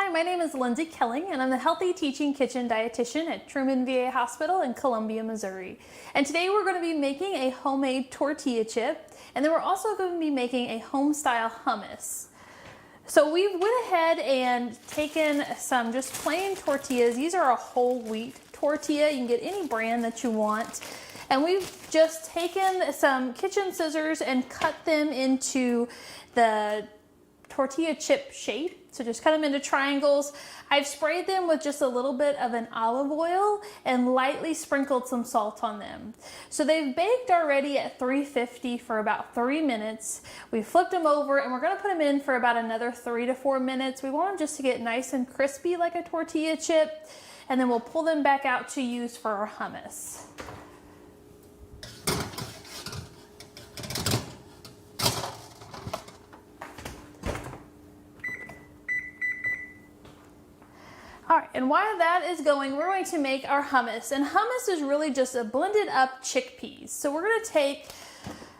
Hi, my name is Lindsey Koelling, and I'm the Healthy Teaching Kitchen Dietitian at Truman VA Hospital in Columbia, Missouri. And today we're going to be making a homemade tortilla chip, and then we're also going to be making a home-style hummus. So we went ahead and taken some just plain tortillas. These are a whole wheat tortilla. You can get any brand that you want. And we've just taken some kitchen scissors and cut them into the tortilla chip shape. So just cut them into triangles. I've sprayed them with just a little bit of an olive oil and lightly sprinkled some salt on them. So they've baked already at 350 for about 3 minutes. We flipped them over and we're gonna put them in for about another 3 to 4 minutes. We want them just to get nice and crispy like a tortilla chip, and then we'll pull them back out to use for our hummus. All right, and while that is going, we're going to make our hummus. And hummus is really just a blended up chickpeas. So we're gonna take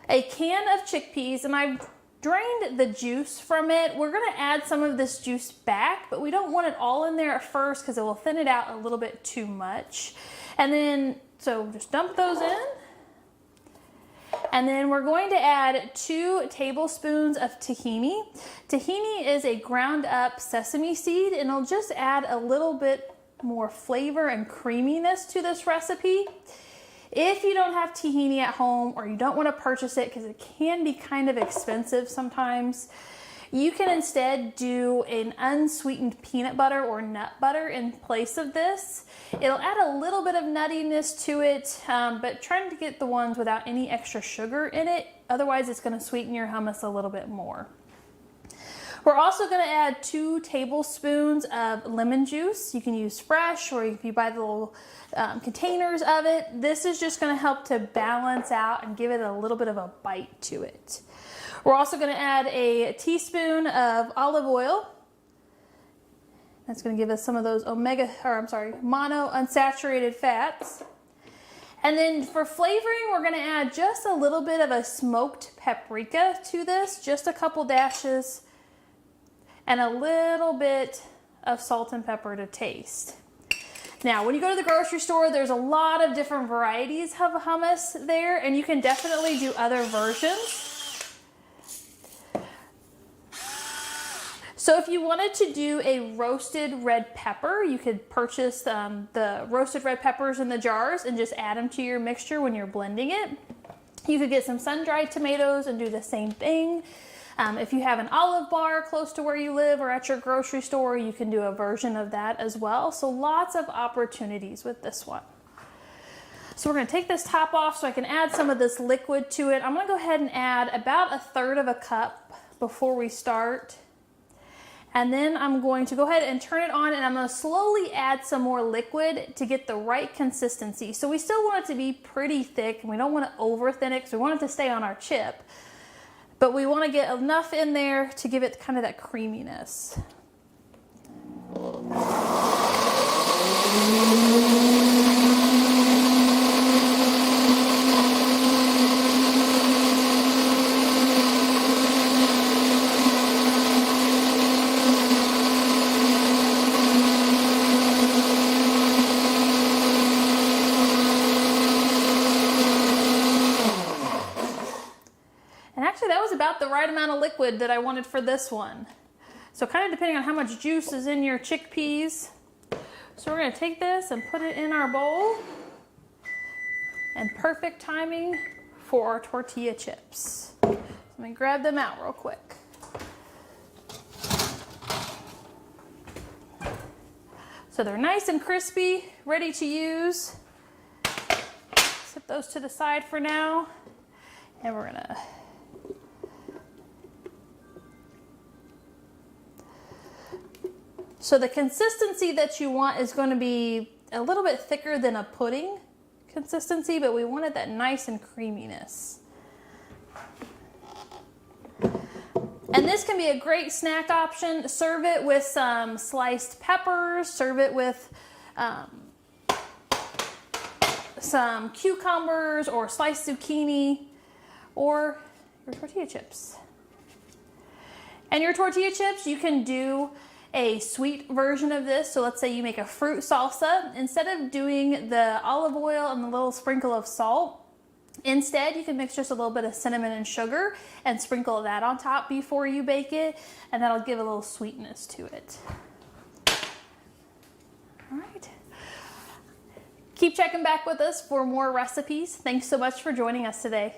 a can of chickpeas, and I've drained the juice from it. We're gonna add some of this juice back, but we don't want it all in there at first because it will thin it out a little bit too much. And then, so just dump those in. And then we're going to add 2 tablespoons of tahini. Tahini is a ground up sesame seed, and it'll just add a little bit more flavor and creaminess to this recipe. If you don't have tahini at home or you don't want to purchase it because it can be kind of expensive sometimes, you can instead do an unsweetened peanut butter or nut butter in place of this. It'll add a little bit of nuttiness to it, but trying to get the ones without any extra sugar in it. Otherwise, it's going to sweeten your hummus a little bit more. We're also going to add 2 tablespoons of lemon juice. You can use fresh, or if you buy the little containers of it. This is just going to help to balance out and give it a little bit of a bite to it. We're also going to add a teaspoon of olive oil. That's going to give us some of those mono unsaturated fats. And then for flavoring, we're going to add just a little bit of a smoked paprika to this, just a couple dashes, and a little bit of salt and pepper to taste. Now, when you go to the grocery store, there's a lot of different varieties of hummus there, and you can definitely do other versions. So if you wanted to do a roasted red pepper, you could purchase the roasted red peppers in the jars and just add them to your mixture when you're blending it. You could get some sun-dried tomatoes and do the same thing. If you have an Olive Bar close to where you live or at your grocery store, you can do a version of that as well. So lots of opportunities with this one. So we're going to take this top off so I can add some of this liquid to it. I'm going to go ahead and add about 1/3 cup before we start. And then I'm going to go ahead and turn it on, and I'm going to slowly add some more liquid to get the right consistency. So we still want it to be pretty thick, and we don't want to over thin it because we want it to stay on our chip. But we want to get enough in there to give it kind of that creaminess. That was about the right amount of liquid that I wanted for this one. So kind of depending on how much juice is in your chickpeas. So we're going to take this and put it in our bowl. And perfect timing for our tortilla chips. So let me grab them out real quick. So they're nice and crispy, ready to use. Set those to the side for now. And we're going to So the consistency that you want is going to be a little bit thicker than a pudding consistency, but we wanted that nice and creaminess. And this can be a great snack option. Serve it with some sliced peppers, serve it with some cucumbers or sliced zucchini, or your tortilla chips. And your tortilla chips, you can do a sweet version of this, so let's say you make a fruit salsa, instead of doing the olive oil and the little sprinkle of salt, instead you can mix just a little bit of cinnamon and sugar and sprinkle that on top before you bake it, and that'll give a little sweetness to it. All right. Keep checking back with us for more recipes. Thanks so much for joining us today.